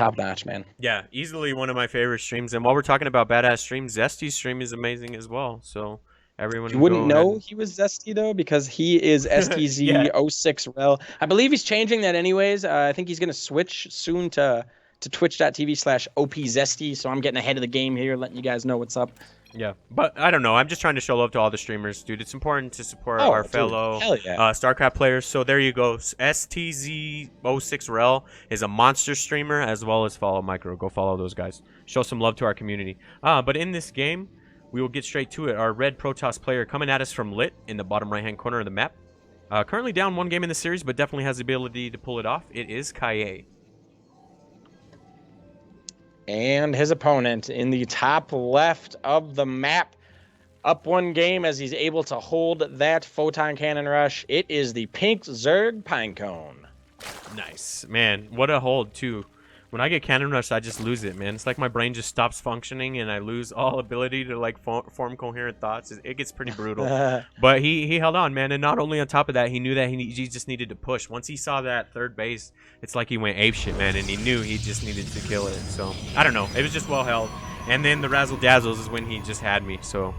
top notch, man. Yeah, easily one of my favorite streams. And while we're talking about badass streams, Zesty's stream is amazing as well. So You everyone wouldn't go ahead know and he was Zesty though, because he is yeah. STZ06rel. I believe he's changing that anyways. I think he's gonna switch soon to twitch.tv/OPZesty. So I'm getting ahead of the game here, letting you guys know what's up. Yeah, but I don't know. I'm just trying to show love to all the streamers, dude. It's important to support our Dude, fellow hell yeah. StarCraft players. So there you go. STZ06rel is a monster streamer, as well as Follow Micro. Go follow those guys. Show some love to our community. But in this game, we will get straight to it. Our red Protoss player coming at us from Lit in the bottom right-hand corner of the map. Currently down one game in the series, but definitely has the ability to pull it off. It is KiiiA. And his opponent in the top left of the map, up one game as he's able to hold that photon cannon rush. It is the pink Zerg Pinecone. Nice. Man, what a hold, too. When I get cannon rush, I just lose it, man. It's like my brain just stops functioning and I lose all ability to like form coherent thoughts. It gets pretty brutal. But he held on, man. And not only on top of that, he knew that he just needed to push. Once he saw that third base, it's like he went apeshit, man. And he knew he just needed to kill it. So, I don't know. It was just well held. And then the razzle dazzles is when he just had me. So,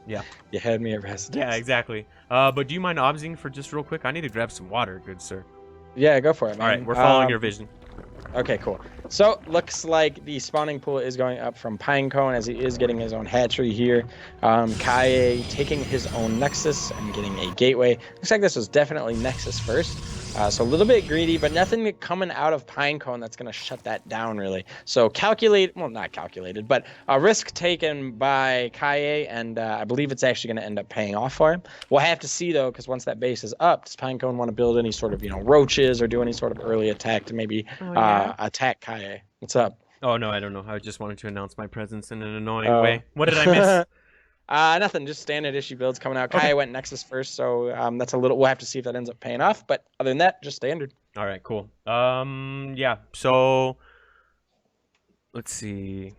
yeah. You had me at razzle. Yeah, exactly. But do you mind obsing for just real quick? I need to grab some water, good sir. Yeah, go for it, man. All right, we're following your vision. Okay, cool. So, looks like the spawning pool is going up from Pinecone as he is getting his own hatchery here. KiiiA taking his own Nexus and getting a gateway. Looks like this was definitely Nexus first. So a little bit greedy, but nothing coming out of Pinecone that's going to shut that down, really. So not calculated, but a risk taken by KiiiA, and I believe it's actually going to end up paying off for him. We'll have to see, though, because once that base is up, does Pinecone want to build any sort of, roaches or do any sort of early attack to maybe attack KiiiA? What's up? Oh, no, I don't know. I just wanted to announce my presence in an annoying way. What did I miss? Nothing, just standard issue builds coming out. KiiiA went Nexus first, so that's a little. We'll have to see if that ends up paying off. But other than that, just standard. All right, cool. Yeah. So let's see.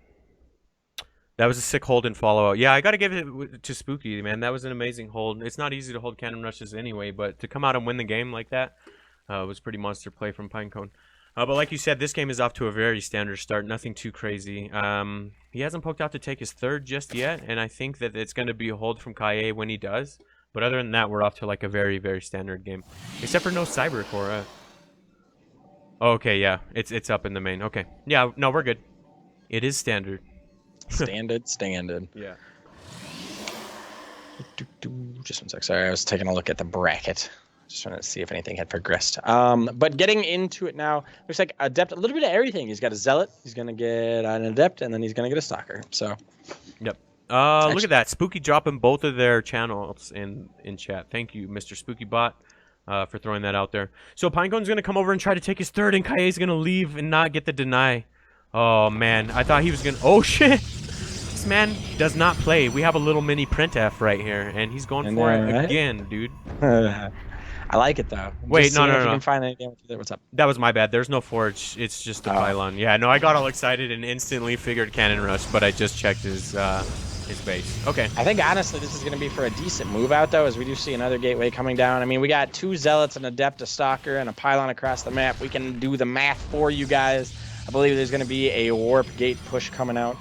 That was a sick hold and follow out. Yeah, I got to give it to Spooky, man. That was an amazing hold. It's not easy to hold cannon rushes anyway, but to come out and win the game like that was pretty monster play from Pinecone. But like you said, this game is off to a very standard start. Nothing too crazy. He hasn't poked out to take his third just yet, and I think that it's going to be a hold from KiiiA when he does. But other than that, we're off to like a very, very standard game. Except for no Cyber Core. Okay, yeah. It's up in the main. Okay. Yeah, no, we're good. It is standard. Standard. Yeah. Just one sec. Sorry, I was taking a look at the bracket. Just trying to see if anything had progressed. But getting into it now, looks like Adept, a little bit of everything. He's got a Zealot, he's going to get an Adept, and then he's going to get a Stalker. So, yep. Look at that. Spooky dropping both of their channels in chat. Thank you, Mr. Spooky Bot, for throwing that out there. So Pinecone's going to come over and try to take his third, and KiiiA's going to leave and not get the deny. Oh, man. I thought he was going to... Oh, shit. This man does not play. We have a little mini printf right here, and he's going for it again, dude. I like it though. Wait, just no. If you can find anything with it. What's up? That was my bad. There's no forge. It's just a pylon. Yeah, no, I got all excited and instantly figured cannon rush, but I just checked his base. Okay. I think honestly this is going to be for a decent move out though, as we do see another gateway coming down. I mean, we got 2 Zealots, an Adept, a Stalker, and a pylon across the map. We can do the math for you guys. I believe there's going to be a warp gate push coming out.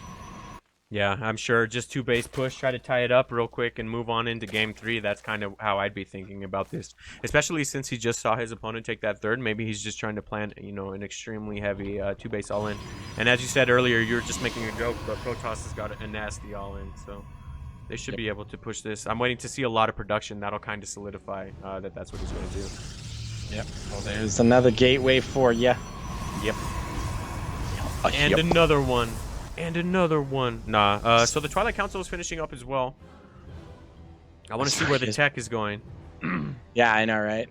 Yeah, I'm sure. Just 2 base push, try to tie it up real quick and move on into game 3. That's kind of how I'd be thinking about this. Especially since he just saw his opponent take that third. Maybe he's just trying to plan, an extremely heavy 2 base all-in. And as you said earlier, you were just making a joke, but Protoss has got a nasty all-in. So they should be able to push this. I'm waiting to see a lot of production. That'll kind of solidify that's what he's going to do. Yep. Well, there's another gateway for you. Yep. And another one. And another one. Nah. So the Twilight Council is finishing up as well. I want to see where the tech is going. Yeah, I know, right?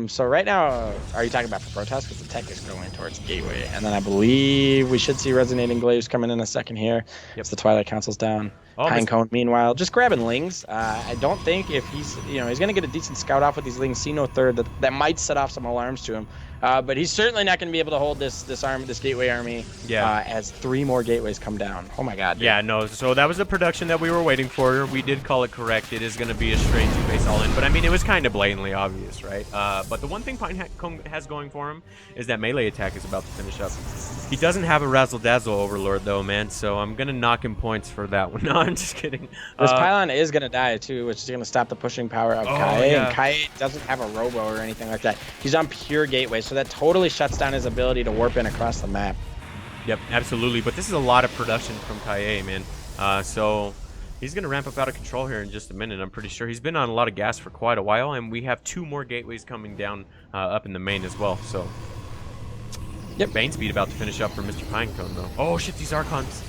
So right now, are you talking about for Protoss? Because the tech is going towards Gateway. And then I believe we should see Resonating Glaives coming in a second here. Yep. The Twilight Council's down. Pinecone, meanwhile, just grabbing Lings. I don't think if he's, he's going to get a decent scout off with these Lings. See no third. That might set off some alarms to him. But he's certainly not going to be able to hold this Gateway army as 3 more Gateways come down. Oh, my God. Dude. Yeah, no. So that was the production that we were waiting for. We did call it correct. It is going to be a straight 2 base all-in. But, I mean, it was kind of blatant. blatantly obvious, right? But the one thing Pinecone has going for him is that melee attack is about to finish up. He doesn't have a Razzle Dazzle Overlord though, man, so I'm gonna knock him points for that one. No, I'm just kidding. This pylon is gonna die too, which is gonna stop the pushing power of KiiiA. Yeah. And KiiiA doesn't have a robo or anything like that. He's on pure gateway, so that totally shuts down his ability to warp in across the map. Yep, absolutely. But this is a lot of production from KiiiA, man. So he's going to ramp up out of control here in just a minute, I'm pretty sure. He's been on a lot of gas for quite a while, and we have 2 more gateways coming down up in the main as well. So, yep. Bane speed about to finish up for Mr. Pinecone, though. Oh, shit, these Archons.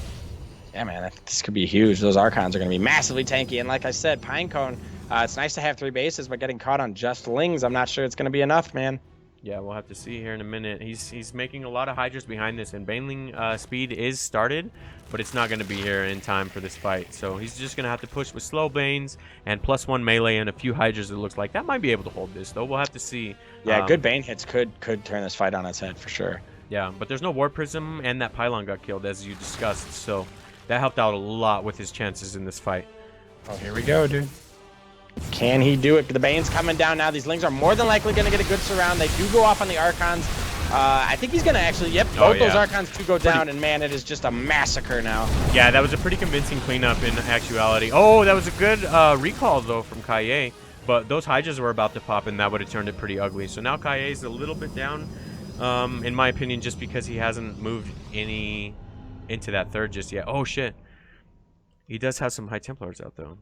Yeah, man, this could be huge. Those Archons are going to be massively tanky. And like I said, Pinecone, it's nice to have 3 bases, but getting caught on just Lings, I'm not sure it's going to be enough, man. Yeah, we'll have to see here in a minute. He's making a lot of Hydras behind this, and Baneling speed is started, but it's not going to be here in time for this fight. So he's just going to have to push with slow Banes and +1 melee and a few Hydras, it looks like. That might be able to hold this, though. We'll have to see. Yeah, good Bane hits could turn this fight on its head for sure. Yeah, but there's no War Prism, and that Pylon got killed, as you discussed. So that helped out a lot with his chances in this fight. Oh, here we go, dude. Can he do it? The Bane's coming down now. These Lings are more than likely going to get a good surround. They do go off on the Archons. I think he's going to actually, yep, both those Archons do go down, and man, it is just a massacre now. Yeah, that was a pretty convincing cleanup in actuality. Oh, that was a good recall, though, from KiiiA. But those Hydras were about to pop, and that would have turned it pretty ugly. So now KiiiA is a little bit down, in my opinion, just because he hasn't moved any into that third just yet. Oh, shit. He does have some High Templars out, though.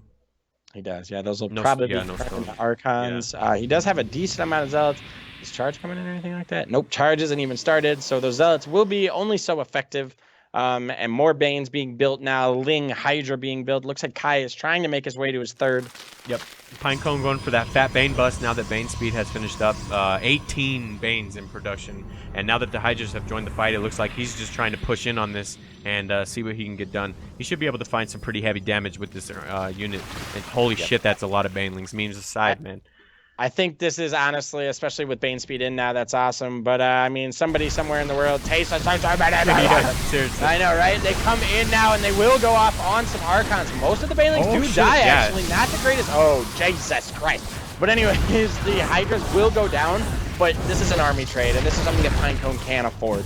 He does, yeah. Those will probably be the Archons. Yeah. He does have a decent amount of Zealots. Is Charge coming in or anything like that? Nope, Charge isn't even started. So those Zealots will be only so effective. And more Banes being built now. Ling, Hydra being built. Looks like KiiiA is trying to make his way to his third. Yep. Pinecone going for that fat Bane bust now that Bane speed has finished up. 18 Banes in production. And now that the Hydras have joined the fight, it looks like he's just trying to push in on this and see what he can get done. He should be able to find some pretty heavy damage with this unit. And holy shit, that's a lot of Banelings. Memes aside, man. I think this is honestly, especially with Bane speed in now, that's awesome. But I mean, somebody somewhere in the world tastes. Seriously. I know, right? They come in now and they will go off on some Archons. Most of the Banelings do die, actually. Not the greatest. Oh, Jesus Christ. But anyways, the Hydras will go down. But this is an army trade, and this is something that Pinecone can't afford.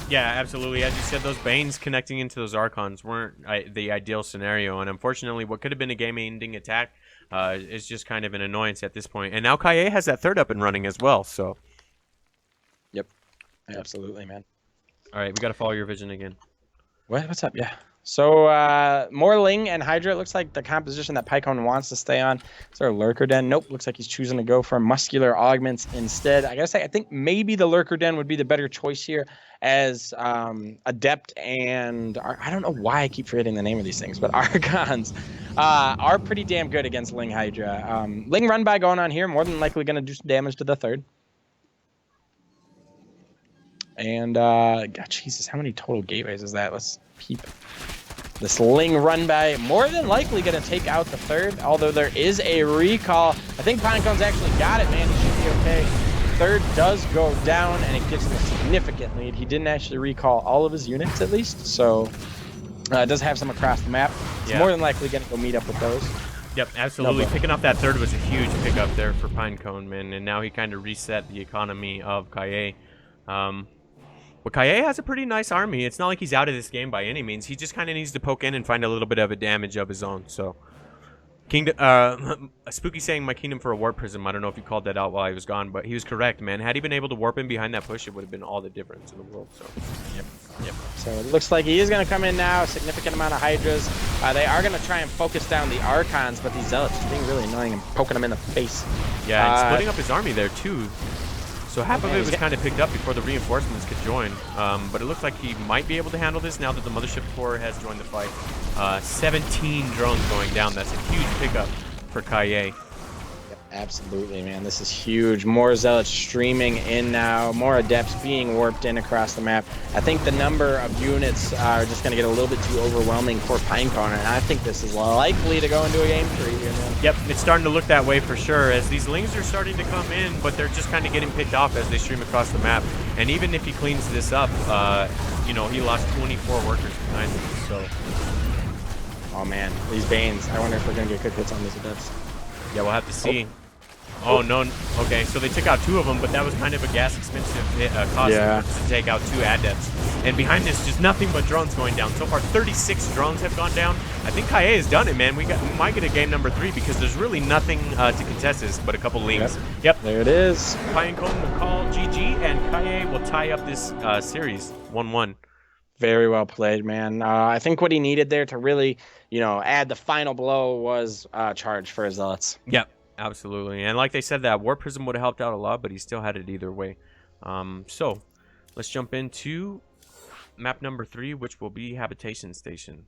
Yeah, absolutely. As you said, those Banes connecting into those Archons weren't the ideal scenario. And unfortunately, what could have been a game-ending attack is just kind of an annoyance at this point. And now KiiiA has that third up and running as well, so. Yep. Absolutely, man. All right, we got to follow your vision again. What's up? Yeah. So more Ling and Hydra. It looks like the composition that Pinecone wants to stay on. Is there a Lurker Den? Nope. Looks like he's choosing to go for muscular augments instead. I gotta say, I think maybe the Lurker Den would be the better choice here, as Adept and I don't know why I keep forgetting the name of these things, but Archons are pretty damn good against Ling Hydra. Ling run by going on here, more than likely going to do some damage to the third. And God, Jesus, how many total gateways is that? Let's peep. This Ling run by more than likely going to take out the third, although there is a recall. I think Pinecone's actually got it, man. He should be okay. Third does go down, and it gives him a significant lead. He didn't actually recall all of his units, at least, so it does have some across the map. It's more than likely going to go meet up with those. Yep, absolutely. Picking up that third was a huge pickup there for Pinecone, man, and now he kind of reset the economy of KiiiA. But KiiiA has a pretty nice army. It's not like he's out of this game by any means. He just kind of needs to poke in and find a little bit of a damage of his own. So, Spooky saying my kingdom for a warp prism. I don't know if you called that out while I was gone, but he was correct, man. Had he been able to warp in behind that push, it would have been all the difference in the world. So, yep. So it looks like he is going to come in now. A significant amount of Hydras. They are going to try and focus down the Archons, but these Zealots are being really annoying and poking them in the face. Yeah, and splitting up his army there too. So half of it was kind of picked up before the reinforcements could join, but it looks like he might be able to handle this now that the Mothership Corps has joined the fight. 17 drones going down. That's a huge pickup for KiiiA. Absolutely, man. This is huge. More Zealots streaming in now. More Adepts being warped in across the map. I think the number of units are just going to get a little bit too overwhelming for Pinecone, and I think this is likely to go into a game 3 here, man. Yep, it's starting to look that way for sure, as these Lings are starting to come in, but they're just kind of getting picked off as they stream across the map. And even if he cleans this up, you know, he lost 24 workers behind him, so. Oh, man. These Banes. I wonder if we're going to get good hits on these Adepts. Yeah, we'll have to see. Oh, no. Okay, so they took out 2 of them, but that was kind of a gas expensive cost to take out 2 adepts. And behind this, just nothing but drones going down. So far, 36 drones have gone down. I think KiiiA has done it, man. We might get a game number 3 because there's really nothing to contest this but a couple lings. Yep. There it is. Pinecone will call GG, and KiiiA will tie up this series 1-1. Very well played, man. I think what he needed there to really, add the final blow was charge for his Zealots. Yep, absolutely. And like they said, that War Prism would have helped out a lot, but he still had it either way. So let's jump into map number 3, which will be Habitation Station.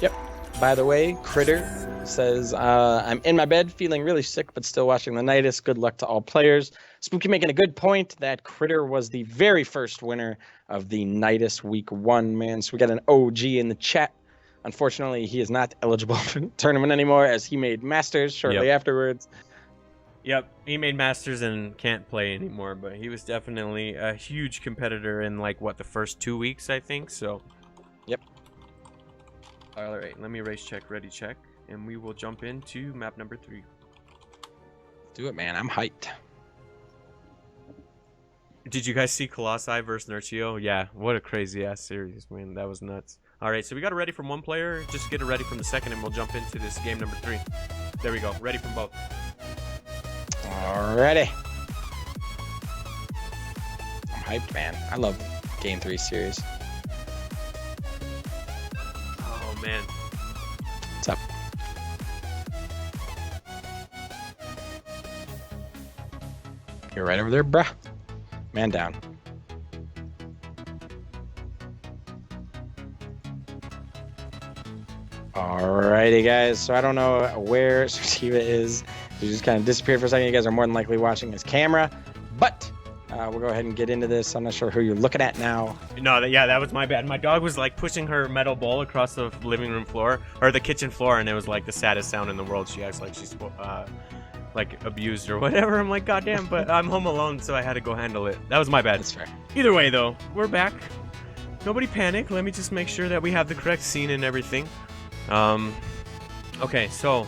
Yep. By the way, Critter says, I'm in my bed feeling really sick, but still watching the Nydus. Good luck to all players. Spooky making a good point that Critter was the very first winner of the Nydus Week 1, man. So we got an OG in the chat. Unfortunately, he is not eligible for the tournament anymore as he made Masters shortly afterwards. Yep, he made Masters and can't play anymore, but he was definitely a huge competitor in, like, what, the first 2 weeks, I think, so. Yep. All right, let me race check, ready check, and we will jump into map number 3. Do it, man. I'm hyped. Did you guys see Colossi versus Nerchio? Yeah, what a crazy-ass series, man. That was nuts. All right, so we got it ready from one player. Just get it ready from the second, and we'll jump into this game number 3. There we go. Ready from both. Alrighty. I'm hyped, man. I love Game 3 series. Oh, man. What's up? You're right over there, bruh. Man down. Alrighty, guys. So I don't know where Sirtiva is. He just kind of disappeared for a second. You guys are more than likely watching his camera. But we'll go ahead and get into this. I'm not sure who you're looking at now. No, that was my bad. My dog was like pushing her metal bowl across the living room floor or the kitchen floor, and it was like the saddest sound in the world. She acts like she's like abused or whatever. I'm like, goddamn, but I'm home alone, so I had to go handle it. That was my bad. That's fair. Either way, though, we're back. Nobody panic. Let me just make sure that we have the correct scene and everything. Okay, so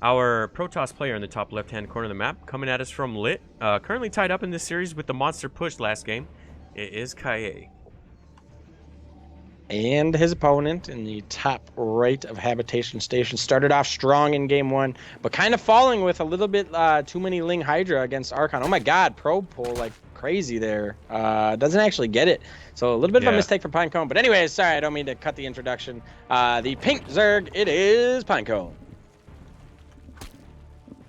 our Protoss player in the top left-hand corner of the map, coming at us from Lit, currently tied up in this series with the monster push last game. It is KiiiA. And his opponent in the top right of Habitation Station started off strong in game 1, but kind of falling with a little bit too many Ling Hydra against Archon. Oh my god, probe pull like crazy there. Doesn't actually get it. So a little bit of a mistake for Pinecone. But anyways, sorry, I don't mean to cut the introduction. The pink Zerg, it is Pinecone.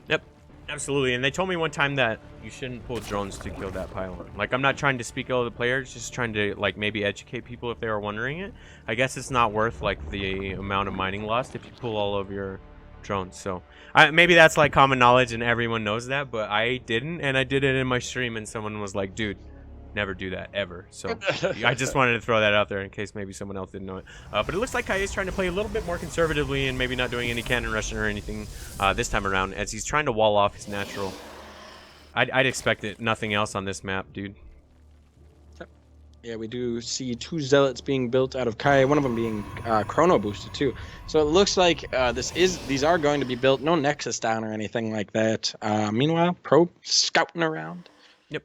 Yep, absolutely. And they told me one time that you shouldn't pull drones to kill that pylon. Like, I'm not trying to speak ill of the players, just trying to, like, maybe educate people if they are wondering it. I guess it's not worth, like, the amount of mining lost if you pull all of your drones. So, maybe that's, like, common knowledge and everyone knows that, but I didn't, and I did it in my stream, and someone was like, dude, never do that, ever. So, I just wanted to throw that out there in case maybe someone else didn't know it. But it looks like KiiiA is trying to play a little bit more conservatively and maybe not doing any cannon rushing or anything this time around, as he's trying to wall off his natural. I'd expect it, nothing else on this map, dude. Yeah, we do see 2 Zealots being built out of KiiiA, one of them being chrono boosted too. So it looks like these are going to be built. No Nexus down or anything like that. Meanwhile, Probe scouting around. Yep.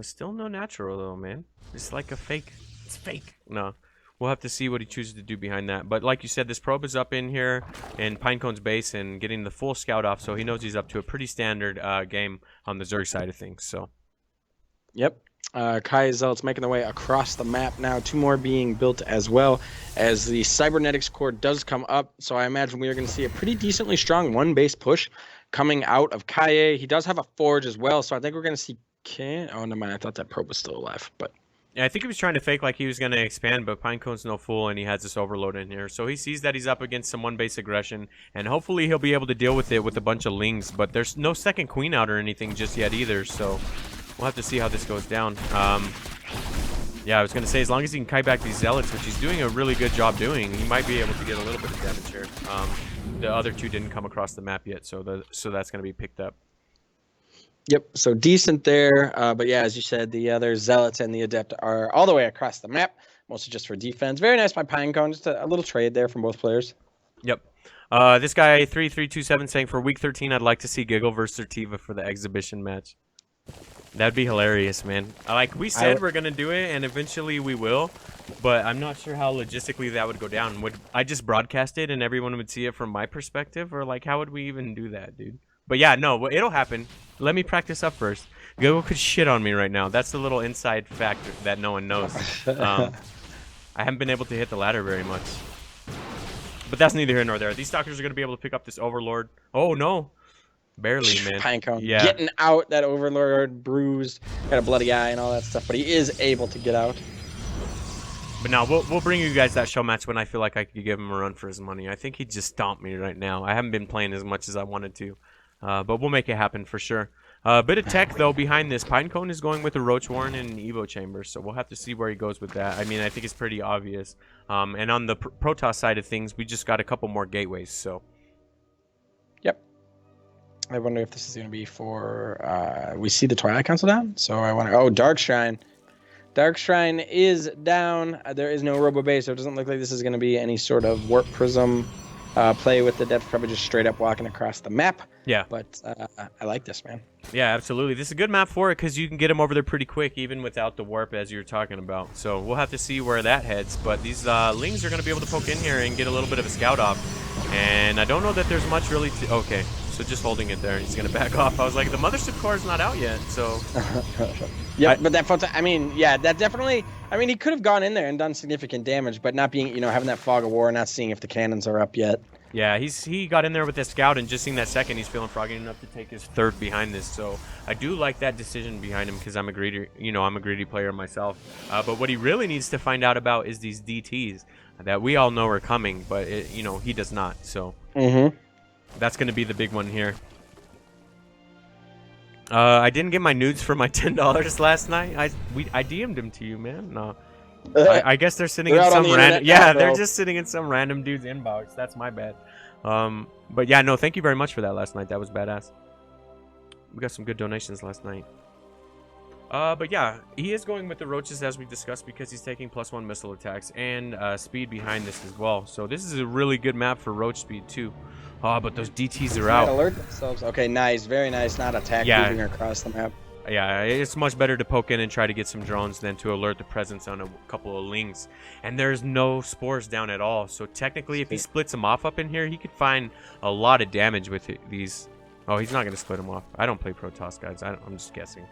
Still no natural though, man. It's like a fake. It's fake. No. We'll have to see what he chooses to do behind that. But like you said, this probe is up in here in Pinecone's base and getting the full scout off, so he knows he's up to a pretty standard game on the Zerg side of things. So. Yep. KiiiA Zealots making their way across the map now. 2 more being built as well as the Cybernetics core does come up. So I imagine we are going to see a pretty decently strong 1-base push coming out of KiiiA. He does have a Forge as well, so I think we're going to see... Oh, never mind. I thought that probe was still alive, but... Yeah, I think he was trying to fake like he was going to expand, but Pinecone's no fool, and he has this overload in here. So he sees that he's up against some 1-base aggression, and hopefully he'll be able to deal with it with a bunch of Lings. But there's no second Queen out or anything just yet either, so we'll have to see how this goes down. Yeah, I was going to say, as long as he can kite back these Zealots, which he's doing a really good job doing, he might be able to get a little bit of damage here. The other 2 didn't come across the map yet, so that's going to be picked up. Yep, so decent there. But yeah, as you said, the other Zealots and the Adept are all the way across the map, mostly just for defense. Very nice by Pinecone. Just a little trade there from both players. Yep. This guy 3327 saying for week 13, I'd like to see Giggle versus Sirtiva for the exhibition match. That'd be hilarious, man. Like we said, we're gonna do it, and eventually we will. But I'm not sure how logistically that would go down. Would I just broadcast it and everyone would see it from my perspective, or like how would we even do that, dude? But yeah, no, it'll happen. Let me practice up first. Giggle could shit on me right now. That's the little inside fact that no one knows. I haven't been able to hit the ladder very much. But that's neither here nor there. These stalkers are going to be able to pick up this Overlord. Oh, no. Barely, man. Pinecone Yeah. getting out. That Overlord bruised. Got a bloody eye and all that stuff. But he is able to get out. But now, we'll bring you guys that show match when I feel like I could give him a run for his money. I think he'd just stomp me right now. I haven't been playing as much as I wanted to. But we'll make it happen for sure. A bit of tech, though, behind this. Pinecone is going with a Roach Warren and an Evo Chamber, so we'll have to see where he goes with that. I mean, I think it's pretty obvious. And on the Protoss side of things, we just got a couple more gateways, so. Yep. I wonder if this is going to be for... we see the Twilight Council down, so I wonder... Oh, Dark Shrine. Dark Shrine is down. There is no Robo Base, so it doesn't look like this is going to be any sort of Warp Prism play with the depth, probably just straight up walking across the map. Yeah. But I like this, man. Yeah, absolutely. This is a good map for it because you can get them over there pretty quick, even without the warp, as you were talking about. So we'll have to see where that heads. But these Lings are going to be able to poke in here and get a little bit of a scout off. And I don't know that there's much really to... Okay, so just holding it there. He's going to back off. I was like, the Mothership Core is not out yet, so... Yeah, but that photo, I mean, yeah, that definitely... I mean, he could have gone in there and done significant damage, but not being, you know, having that fog of war, not seeing if the cannons are up yet. Yeah, he got in there with the scout, and just seeing that second, he's feeling froggy enough to take his third behind this. So I do like that decision behind him because I'm a greedy, I'm a greedy player myself. But what he really needs to find out about is these DTs that we all know are coming, but he does not. So that's going to be the big one here. I didn't get my nudes for my $10 last night. I DM'd him to you, man. No. I guess they're sitting in some random... Yeah, they're just sitting in some random dude's inbox. That's my bad. But yeah, no, thank you very much for that last night. That was badass. We got some good donations last night. But yeah, he is going with the roaches as we discussed because he's taking +1 missile attacks and speed behind this as well. So this is a really good map for roach speed too. But those DTs are out. Alert themselves. Okay, nice, very nice. Not attack moving across the map. Yeah, it's much better to poke in and try to get some drones than to alert the presence on a couple of Lings. And there's no spores down at all. So technically, if he splits them off up in here, he could find a lot of damage with these. Oh, he's not going to split them off. I don't play Protoss, guys. I'm just guessing.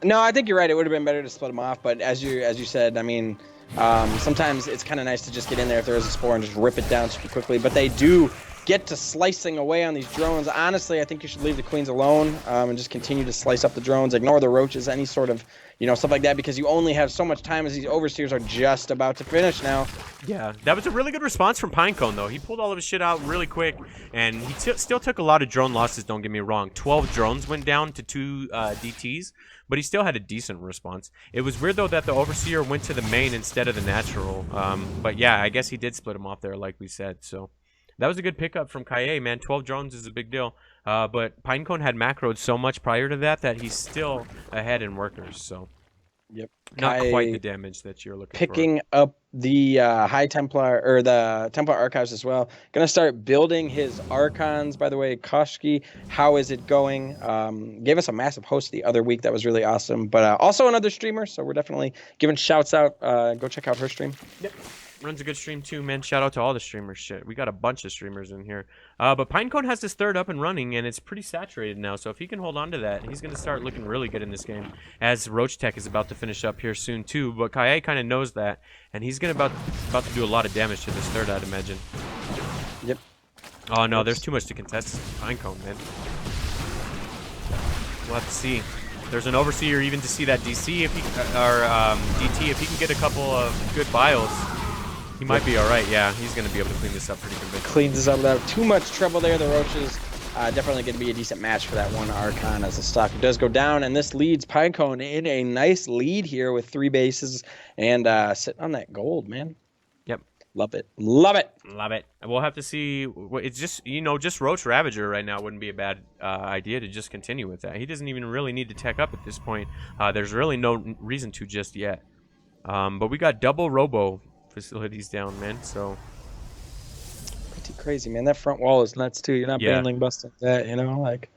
No, I think you're right. It would have been better to split them off. But as you said, I mean, sometimes it's kind of nice to just get in there if there is a spore and just rip it down super quickly. But they do get to slicing away on these drones. Honestly, I think you should leave the queens alone and just continue to slice up the drones. Ignore the roaches, any sort of, stuff like that, because you only have so much time as these overseers are just about to finish now. Yeah, that was a really good response from Pinecone, though. He pulled all of his shit out really quick, and he still took a lot of drone losses, don't get me wrong. 12 drones went down to 2 DTs, but he still had a decent response. It was weird, though, that the overseer went to the main instead of the natural. But yeah, I guess he did split him off there, like we said, so... That was a good pickup from KiiiA, man. 12 drones is a big deal. But Pinecone had macroed so much prior to that he's still ahead in workers. So, yep, not quite the damage that you're looking for. Picking up the High Templar or the Templar Archives as well. Gonna start building his Archons. By the way, Koshki, how is it going? Gave us a massive host the other week. That was really awesome. But also another streamer, so we're definitely giving shouts out. Go check out her stream. Yep. Runs a good stream too, man. Shout out to all the streamers. Shit, we got a bunch of streamers in here. But Pinecone has this third up and running, and it's pretty saturated now. So if he can hold on to that, he's going to start looking really good in this game. As Roach Tech is about to finish up here soon too. But KiiiA kind of knows that, and he's going about to do a lot of damage to this third, I'd imagine. Yep. Oh no, there's too much to contest. Pinecone, man. We'll have to see. There's an overseer even to see that DC if he DT if he can get a couple of good bios. He might be all right. Yeah, he's going to be able to clean this up pretty convincingly. Cleans this up without too much trouble there. The roaches definitely going to be a decent match for that one Archon as the stock does go down. And this leads Pinecone in a nice lead here with 3 bases and sitting on that gold, man. Yep. Love it. Love it. Love it. We'll have to see. It's just, just Roach Ravager right now wouldn't be a bad idea to just continue with that. He doesn't even really need to tech up at this point. There's really no reason to just yet. But we got double Robo facilities down, man, so pretty crazy, man. That front wall is nuts too. You're not Yeah. bandling busting that, you know, like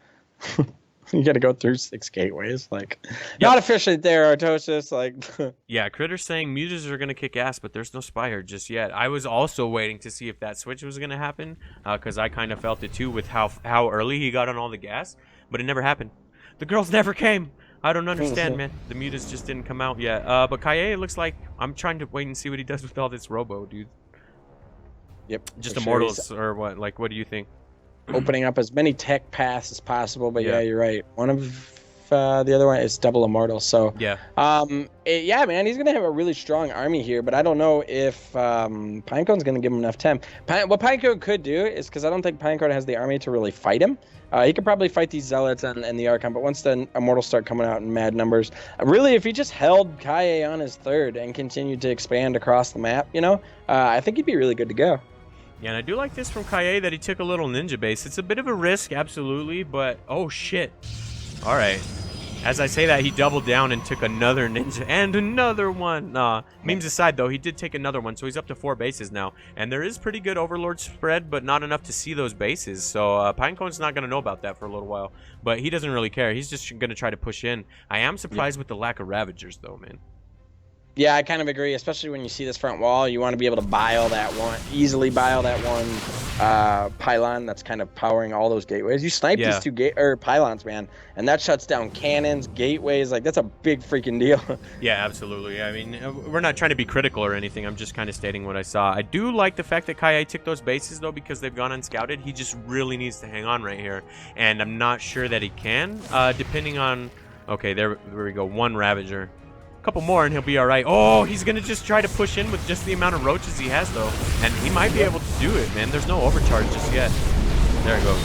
you got to go through 6 gateways, like Yep. not efficient there, Artosis. Like, Yeah, Critter's saying muses are going to kick ass, but there's no Spire just yet. I was also waiting to see if that switch was going to happen, because I kind of felt it too with how early he got on all the gas, but it never happened. The girls never came. I don't understand, man. The mutas just didn't come out yet. But KiiiA looks like I'm trying to wait and see what he does with all this robo, dude. yep, Just for sure. immortals He's or what? Like, what do you think? opening up as many tech paths as possible, but Yeah. yeah, you're right. One of the other one is double immortal. So Yeah. yeah, man, he's gonna have a really strong army here, but I don't know if Pinecone's gonna give him enough time. What Pinecone could do is, because I don't think Pinecone has the army to really fight him. He could probably fight these zealots and the Archon, but once the immortals start coming out in mad numbers, really, if he just held KiiiA on his third and continued to expand across the map, you know, I think he'd be really good to go. Yeah, and I do like this from KiiiA that he took a little ninja base. It's a bit of a risk, absolutely, but oh shit. All right. As I say that, he doubled down and took another ninja and another one. Memes aside, though, he did take another one, so he's up to 4 bases now. And there is pretty good Overlord spread, but not enough to see those bases. So Pinecone's not going to know about that for a little while. But he doesn't really care. He's just going to try to push in. I am surprised with the lack of Ravagers, though, man. Yeah, I kind of agree, especially when you see this front wall. You want to be able to easily buy all that one pylon that's kind of powering all those gateways. You snipe these 2 pylons, man, and that shuts down cannons, gateways. Like, that's a big freaking deal. Yeah, absolutely. I mean, we're not trying to be critical or anything. I'm just kind of stating what I saw. I do like the fact that KiiiA took those bases, though, because they've gone unscouted. He just really needs to hang on right here, and I'm not sure that he can, depending on... Okay, there we go. 1 Ravager. Couple more and he'll be all right. Oh, he's gonna just try to push in with just the amount of roaches he has, though, and he might be able to do it, man. There's no overcharge just yet. There it goes.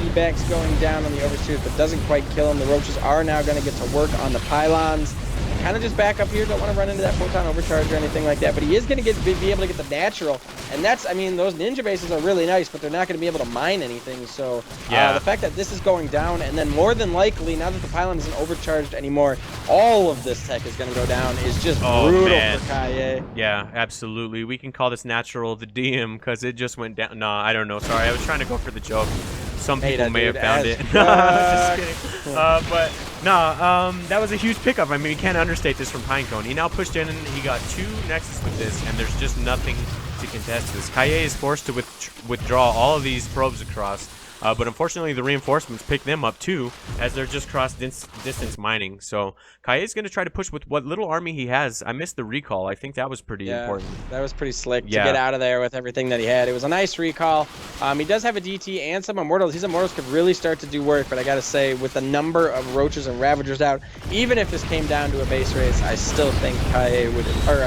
Feedback's going down on the overshoot, but doesn't quite kill him. The roaches are now going to get to work on the pylons. Kind of just back up here. Don't want to run into that photon overcharge or anything like that, but he is going to be able to get the natural, and that's, I mean, those ninja bases are really nice, but they're not going to be able to mine anything. So yeah, the fact that this is going down, and then more than likely, now that the pylon isn't overcharged anymore, all of this tech is going to go down, is just brutal for KiiiA. Yeah, absolutely. We can call this natural the DM because it just went down. No, I don't know. Sorry, I was trying to go for the joke. Some people may have found it. Just kidding. But no, that was a huge pickup. I mean, you can't understate this from Pinecone. He now pushed in and he got 2 Nexus with this, and there's just nothing to contest this. KiiiA is forced to withdraw all of these probes across. But unfortunately, the reinforcements pick them up too, as they're just cross-distance mining. So KiiiA is going to try to push with what little army he has. I missed the recall. I think that was pretty important. That was pretty slick to get out of there with everything that he had. It was a nice recall. He does have a DT and some immortals. These immortals could really start to do work, but I got to say, with the number of roaches and ravagers out, even if this came down to a base race, I still think KiiiA would, or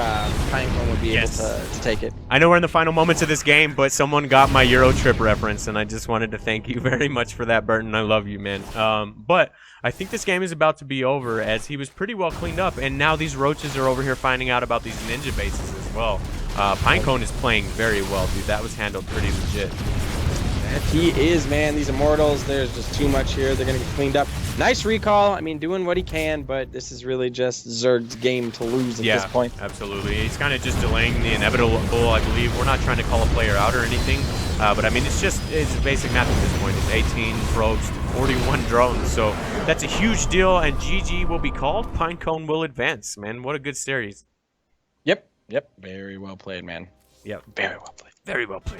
Pinecone would be able to take it. I know we're in the final moments of this game, but someone got my Euro trip reference, and I just wanted to thank you very much for that, Burton. I love you, man. But I think this game is about to be over, as he was pretty well cleaned up, and now these roaches are over here finding out about these ninja bases as well. Pinecone is playing very well, dude. That was handled pretty legit. He is, man. These immortals, there's just too much here. They're going to get cleaned up. Nice recall. I mean, doing what he can, but this is really just Zerg's game to lose at this point. Absolutely. He's kind of just delaying the inevitable, I believe. We're not trying to call a player out or anything, but I mean, it's basic math at this point. It's 18 probes to 41 drones, so that's a huge deal, and GG will be called. Pinecone will advance, man. What a good series. Yep. Very well played, man. Yep. Very well played. Very well played.